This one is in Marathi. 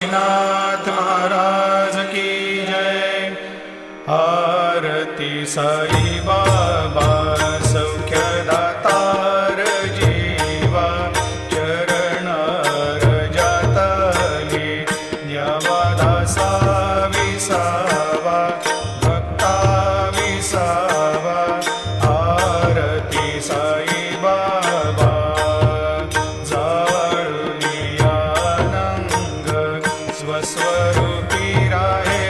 नाथ महाराज की जय। आरती साई बाबा सौख्यदातार जीवा चरणार जातली न्यावा दासा विसावा भक्ता विसावा। आरती साई बाबा जाळूनिया नंग स्वस्वरूपी राहे